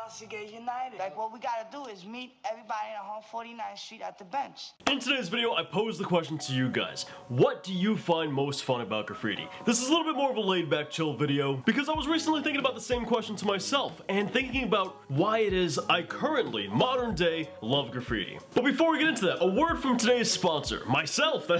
else to get united. Like, what we gotta do is meet everybody on 149th Street at the bench. In today's video, I posed the question to you guys. What do you find most fun about graffiti? This is a little bit more of a laid-back, chill video, because I was recently thinking about the same question to myself, and thinking about why it is I currently, modern day, love graffiti. But before we get into that, a word from today's sponsor, myself. I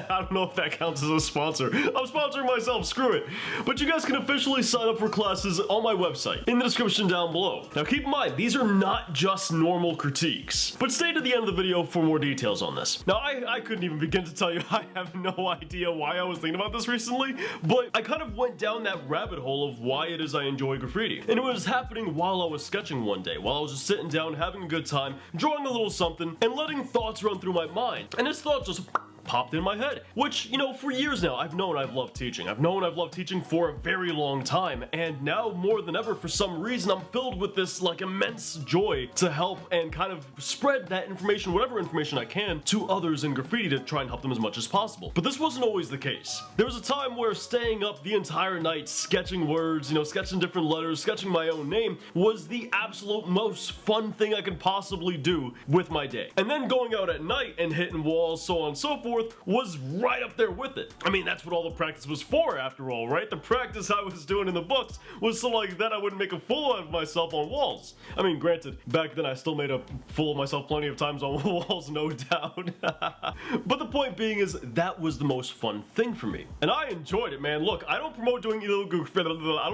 don't know if that counts as a sponsor. I'm sponsoring myself, screw it. But you guys can officially sign up for classes on my website, in the description down below. Now keep in mind, these are not just normal critiques, but stay to the end of the video for more details on this. Now I couldn't even begin to tell you, I have no idea why I was thinking about this recently, but I kind of went down that rabbit hole of why it is I enjoy graffiti. And it was happening while I was sketching one day, while I was just sitting down, having a good time, drawing a little something, and letting thoughts run through my mind. And this thought just popped in my head, which, you know, for years now, I've known I've loved teaching. I've known I've loved teaching for a very long time, and now more than ever, for some reason, I'm filled with this, like, immense joy to help and kind of spread that information, whatever information I can, to others in graffiti to try and help them as much as possible. But this wasn't always the case. There was a time where staying up the entire night, sketching words, you know, sketching different letters, sketching my own name, was the absolute most fun thing I could possibly do with my day. And then going out at night and hitting walls, so on and so forth, was right up there with it. I mean, that's what all the practice was for, after all, right? The practice I was doing in the books was so like that I wouldn't make a fool out of myself on walls. I mean, granted, back then I still made a fool of myself plenty of times on walls, no doubt. But the point being is, that was the most fun thing for me. And I enjoyed it, man. Look, I don't promote doing illegal graffiti. I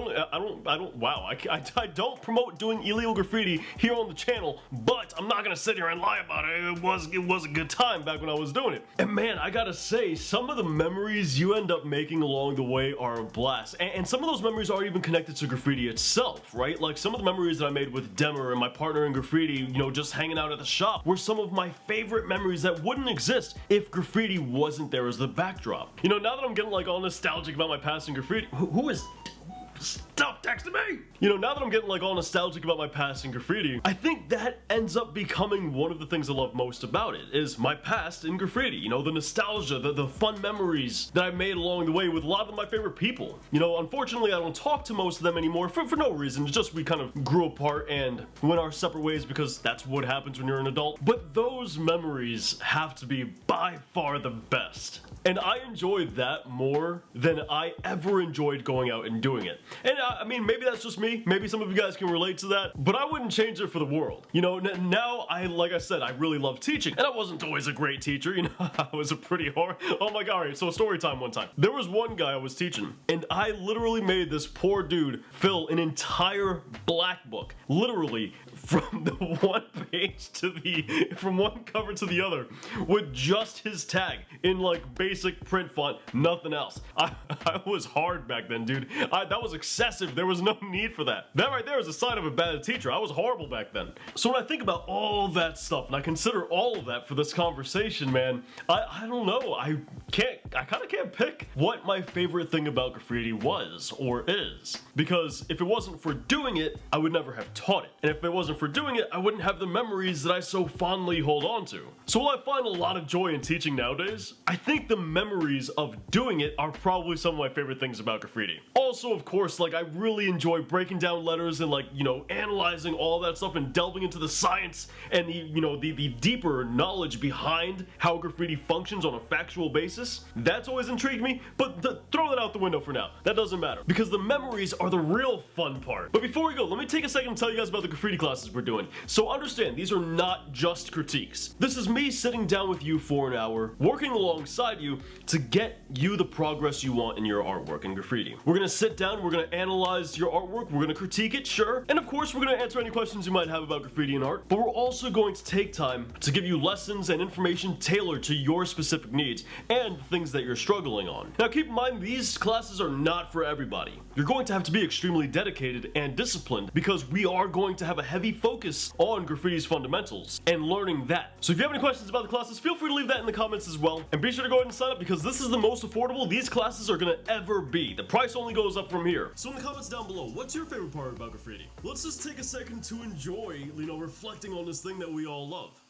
don't promote doing illegal graffiti here on the channel, but I'm not gonna sit here and lie about it. It was a good time back when I was doing it. And man, I gotta say, some of the memories you end up making along the way are a blast. And some of those memories aren't even connected to graffiti itself, right? Like some of the memories that I made with Demer and my partner in graffiti, you know, just hanging out at the shop, were some of my favorite memories that wouldn't exist if graffiti wasn't there as the backdrop. You know, now that I'm getting like all nostalgic about my past in graffiti, who is... Stop texting me! You know, now that I'm getting like all nostalgic about my past in graffiti, I think that ends up becoming one of the things I love most about it, is my past in graffiti. You know, the nostalgia, the fun memories that I made along the way with a lot of my favorite people. You know, unfortunately I don't talk to most of them anymore for no reason, it's just we kind of grew apart and went our separate ways because that's what happens when you're an adult. But those memories have to be by far the best. And I enjoyed that more than I ever enjoyed going out and doing it. And I mean, maybe that's just me. Maybe some of you guys can relate to that. But I wouldn't change it for the world. You know, now like I said, I really love teaching. And I wasn't always a great teacher. You know, I was a pretty oh my god, alright, so story time one time. There was one guy I was teaching, and I literally made this poor dude fill an entire black book. Literally, from the one page to from one cover to the other, with just his tag in like basic print font, nothing else. I was hard back then, dude. That was excessive. There was no need for that. That right there is a sign of a bad teacher. I was horrible back then. So when I think about all that stuff, and I consider all of that for this conversation, man, I don't know. I kind of can't pick what my favorite thing about graffiti was or is. Because if it wasn't for doing it, I would never have taught it. And if it wasn't for doing it, I wouldn't have the memories that I so fondly hold on to. So while I find a lot of joy in teaching nowadays, I think the memories of doing it are probably some of my favorite things about graffiti. Also, of course, like I really enjoy breaking down letters and like, you know, analyzing all that stuff and delving into the science and the deeper knowledge behind how graffiti functions on a factual basis. That's always intrigued me, but throw that out the window for now. That doesn't matter, because the memories are the real fun part. But before we go, let me take a second to tell you guys about the graffiti classes we're doing. So understand, these are not just critiques. This is me sitting down with you for an hour, working alongside you to get you the progress you want in your artwork in graffiti. We're gonna sit down, we're gonna analyze your artwork, we're gonna critique it, sure, and of course we're gonna answer any questions you might have about graffiti and art, but we're also going to take time to give you lessons and information tailored to your specific needs and things that you're struggling on. Now keep in mind, these classes are not for everybody. You're going to have to be extremely dedicated and disciplined because we are going to have a heavy focus on graffiti's fundamentals and learning that. So if you have any questions about the classes, feel free to leave that in the comments as well, and be sure to go ahead and sign up because this is the most affordable these classes are gonna ever be. The price only goes up from here. So in the comments down below, what's your favorite part about graffiti? Let's just take a second to enjoy, you know, reflecting on this thing that we all love.